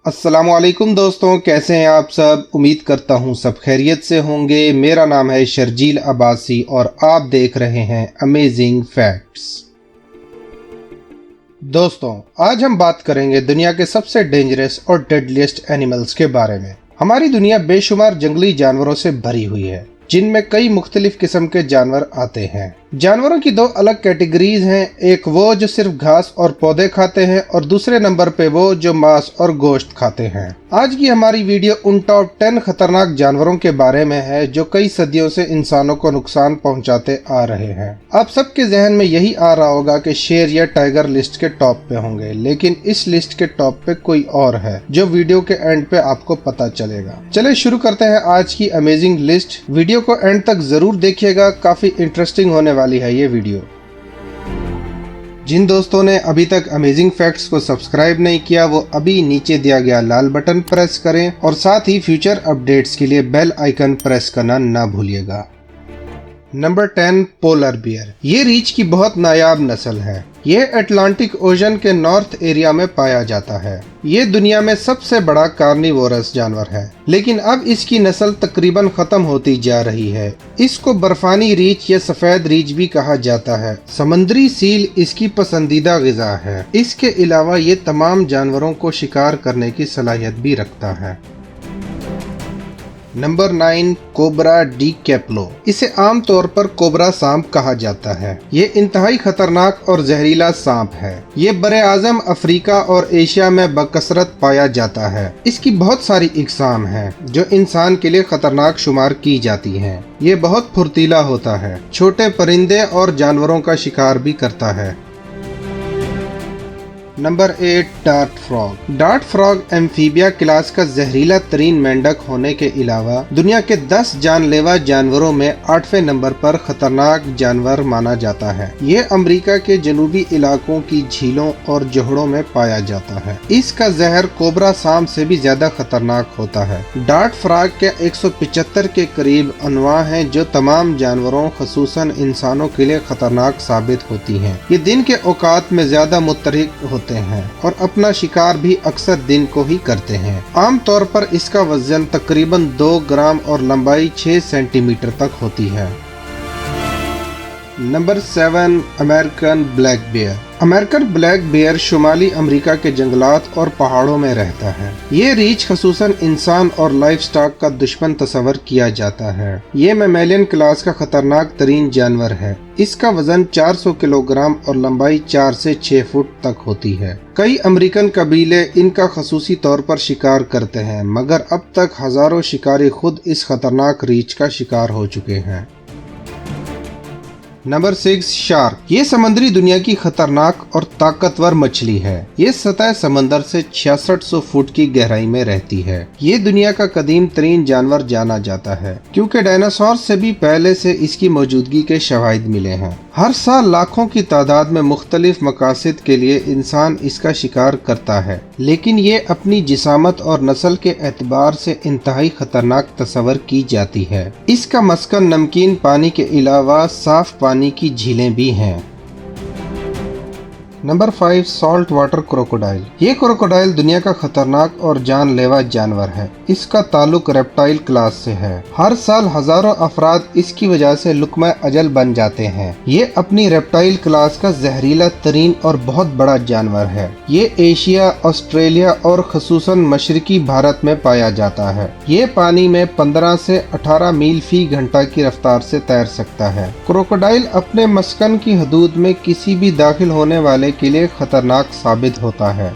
अस्सलाम वालेकुम दोस्तों, कैसे हैं आप सब। उम्मीद करता हूं सब खैरियत से होंगे। मेरा नाम है शर्जील अब्बासी और आप देख रहे हैं अमेजिंग फैक्ट्स। दोस्तों, आज हम बात करेंगे दुनिया के सबसे डेंजरस और डेडलीस्ट एनिमल्स के बारे में। हमारी दुनिया बेशुमार जंगली जानवरों से भरी हुई है, जिनमें कई मुख्तलिफ किस्म के जानवर आते हैं। जानवरों की दो अलग कैटेगरीज हैं, एक वो जो सिर्फ घास और पौधे खाते हैं और दूसरे नंबर पे वो जो मांस और गोश्त खाते हैं। आज की हमारी वीडियो उन टॉप 10 खतरनाक जानवरों के बारे में है जो कई सदियों से इंसानों को नुकसान पहुंचाते आ रहे हैं। आप सबके जहन में यही आ रहा होगा कि शेर या टाइगर लिस्ट के टॉप पे होंगे, लेकिन इस लिस्ट के टॉप पे कोई और है जो वीडियो के एंड पे आपको पता चलेगा। चले शुरू करते हैं आज की अमेजिंग लिस्ट। वीडियो को एंड तक जरूर देखिएगा, काफी इंटरेस्टिंग होने वाली है ये वीडियो। जिन दोस्तों ने अभी तक अमेजिंग फैक्ट्स को सब्सक्राइब नहीं किया, वो अभी नीचे दिया गया लाल बटन प्रेस करें और साथ ही फ्यूचर अपडेट्स के लिए बेल आइकन प्रेस करना ना भूलिएगा। Number 10, polar bear. ये रीछ की बहुत नायाब नस्ल है। ये अटलांटिक ओशन के नॉर्थ एरिया में पाया जाता है। ये दुनिया में सबसे बड़ा कार्निवोरस जानवर है, लेकिन अब इसकी नस्ल तकरीबन खत्म होती जा रही है। इसको बर्फानी रीछ या सफेद रीछ भी कहा जाता है। समुद्री सील इसकी पसंदीदा गिजा है। इसके अलावा ये तमाम जानवरों को शिकार करने की सलाहियत भी रखता है। Number 9, cobra de capello. इसे आम तौर पर कोबरा सांप कहा जाता है। ये इंतहाई खतरनाक और जहरीला सांप है। ये बरे आज़म अफ्रीका और एशिया में बकसरत पाया जाता है। इसकी बहुत सारी इकसाम हैं जो इंसान के लिए खतरनाक शुमार की जाती हैं। ये बहुत फुर्तीला होता है, छोटे परिंदे और जानवरों का शिकार भी करता है। Number 8, dart frog. Dart frog amphibia class का जहरीला तरीन मेंढक होने के अलावा दुनिया के 10 जानलेवा जानवरों में 8वें नंबर पर खतरनाक जानवर माना जाता है। ये अमेरिका के जनूबी इलाकों की झीलों और जोहड़ों में पाया जाता है। इसका जहर कोबरा सांप से भी ज्यादा खतरनाक होता है। डार्ट फ्रॉग के 175 के करीब अनवा हैं जो तमाम जानवरों खसूसन इंसानों के लिए खतरनाक साबित होती हैं। ये दिन के औकात में ज्यादा मुतहरिक होते हैं और अपना शिकार भी अक्सर दिन को ही करते हैं। आम तौर पर इसका वजन तकरीबन 2 ग्राम और लंबाई 6 सेंटीमीटर तक होती है। Number 7, American black bear. American black bear शुमाली अमेरिका के जंगलात और पहाड़ों में रहता है। ये रीछ खसूसन इंसान और लाइफ स्टॉक का दुश्मन तस्वर किया जाता है। ये मैमेलियन क्लास का खतरनाक तरीन जानवर है। इसका वजन 400 किलोग्राम और लंबाई 4 से 6 फुट तक होती है। कई अमेरिकन कबीले इनका खसूसी तौर पर शिकार करते हैं, मगर अब तक हजारों शिकारी खुद इस खतरनाक रीछ का शिकार हो चुके हैं। Number 6, shark. ये समुद्री दुनिया की खतरनाक और ताकतवर मछली है। ये सतह समंदर से 6600 फुट की गहराई में रहती है। ये दुनिया का कदीम तरीन जानवर जाना जाता है, क्योंकि डायनासोर से भी पहले से इसकी मौजूदगी के शवाहिद मिले हैं। हर साल लाखों की तादाद में मुख्तलिफ मकासद के लिए इंसान इसका शिकार करता है, लेकिन ये अपनी जिसामत और नस्ल के एतबार से इंतहाई खतरनाक तस्वर की जाती है। इसका मस्कन नमकीन पानी के अलावा साफ पानी की झीलें भी हैं। Number 5, salt water crocodile. ये क्रोकोडाइल दुनिया का खतरनाक और जानलेवा जानवर है। इसका ताल्लुक रेप्टाइल क्लास से है। हर साल हजारों अफराद इसकी वजह से लुकमा अजल बन जाते हैं। ये अपनी रेप्टाइल क्लास का जहरीला तरीन और बहुत बड़ा जानवर है। ये एशिया, ऑस्ट्रेलिया और खसूसन मशरकी भारत में पाया जाता है। ये पानी में 15 से 18 मील फी घंटा की रफ्तार से तैर सकता है। क्रोकोडाइल अपने मस्कन की हदूद में किसी भी दाखिल होने वाले के लिए खतरनाक साबित होता है।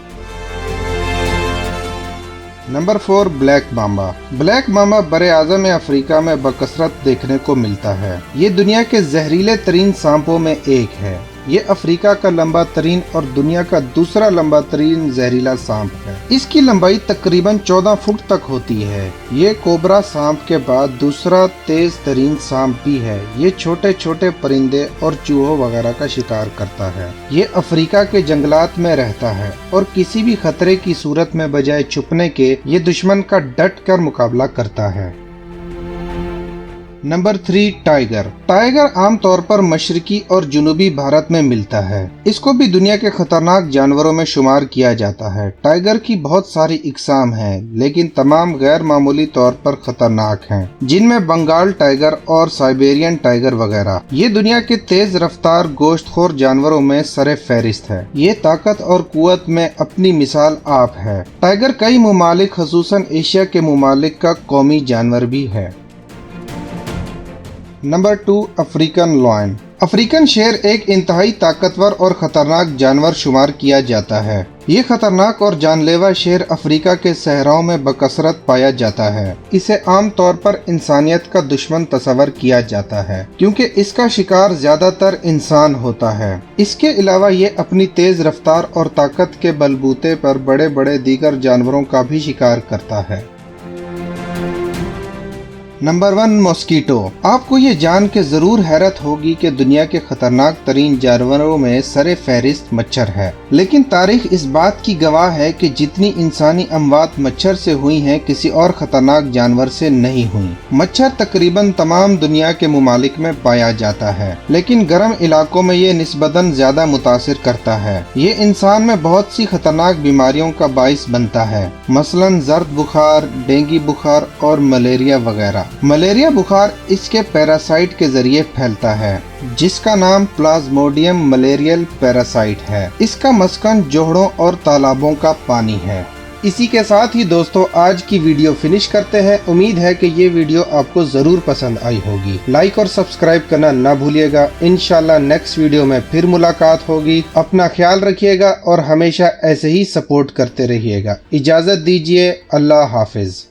नंबर 4, ब्लैक मामा। ब्लैक मामा बरे आज़म अफ्रीका में बकसरत देखने को मिलता है। ये दुनिया के जहरीले तरीन सांपों में एक है। ये अफ्रीका का लंबा तरीन और दुनिया का दूसरा लंबा तरीन जहरीला सांप है। इसकी लंबाई तकरीबन 14 फुट तक होती है। ये कोबरा सांप के बाद दूसरा तेज तरीन सांप भी है। ये छोटे छोटे परिंदे और चूहों वगैरह का शिकार करता है। ये अफ्रीका के जंगलात में रहता है और किसी भी खतरे की सूरत में बजाय छुपने के ये दुश्मन का डट कर मुकाबला करता है। Number 3 tiger. टाइगर आमतौर पर मशरकी और जुनूबी भारत में मिलता है। इसको भी दुनिया के खतरनाक जानवरों में शुमार किया जाता है। टाइगर की बहुत सारी इकसाम हैं, लेकिन तमाम गैर मामूली तौर पर खतरनाक हैं, जिनमें बंगाल टाइगर और साइबेरियन टाइगर वगैरह। ये दुनिया के तेज रफ्तार गोश्तखोर जानवरों में सरे फहरिस्त है। ये ताकत और कुव्वत में अपनी मिसाल आप है। टाइगर कई मुमालिक खसूसन एशिया के मुमालिक का कौमी जानवर भी है। Number 2 African lion. अफ्रीकन शेर एक इंतहाई ताकतवर और खतरनाक जानवर शुमार किया जाता है। ये खतरनाक और जानलेवा शेर अफ्रीका के सहराओं में बकसरत पाया जाता है। इसे आम तौर पर इंसानियत का दुश्मन तस्वर किया जाता है, क्योंकि इसका शिकार ज्यादातर इंसान होता है। इसके अलावा ये अपनी तेज रफ्तार और ताकत के बलबूते पर बड़े बड़े दीगर जानवरों का भी शिकार करता है। Number 1 mosquito. आपको ये जान के जरूर हैरत होगी कि दुनिया के खतरनाक तरीन जानवरों में सरे फहरिस्त मच्छर है, लेकिन तारीख इस बात की गवाह है कि जितनी इंसानी अमवात मच्छर से हुई हैं, किसी और खतरनाक जानवर से नहीं हुई। मच्छर तकरीबन तमाम दुनिया के मुमालिक में पाया जाता है, लेकिन गर्म इलाकों में ये निस्बतन ज्यादा मुतासिर करता है। ये इंसान में बहुत सी खतरनाक बीमारियों का बाइस बनता है, मसलन जर्द बुखार, डेंगू बुखार और मलेरिया वगैरह। मलेरिया बुखार इसके पैरासाइट के जरिए फैलता है, जिसका नाम प्लाज्मोडियम मलेरियल पैरासाइट है। इसका मस्कन जोहड़ों और तालाबों का पानी है। इसी के साथ ही दोस्तों आज की वीडियो फिनिश करते हैं। उम्मीद है कि ये वीडियो आपको जरूर पसंद आई होगी। लाइक और सब्सक्राइब करना ना भूलिएगा। इंशाल्लाह नेक्स्ट वीडियो में फिर मुलाकात होगी। अपना ख्याल रखिएगा और हमेशा ऐसे ही सपोर्ट करते रहिएगा। इजाजत दीजिए। अल्लाह हाफिज।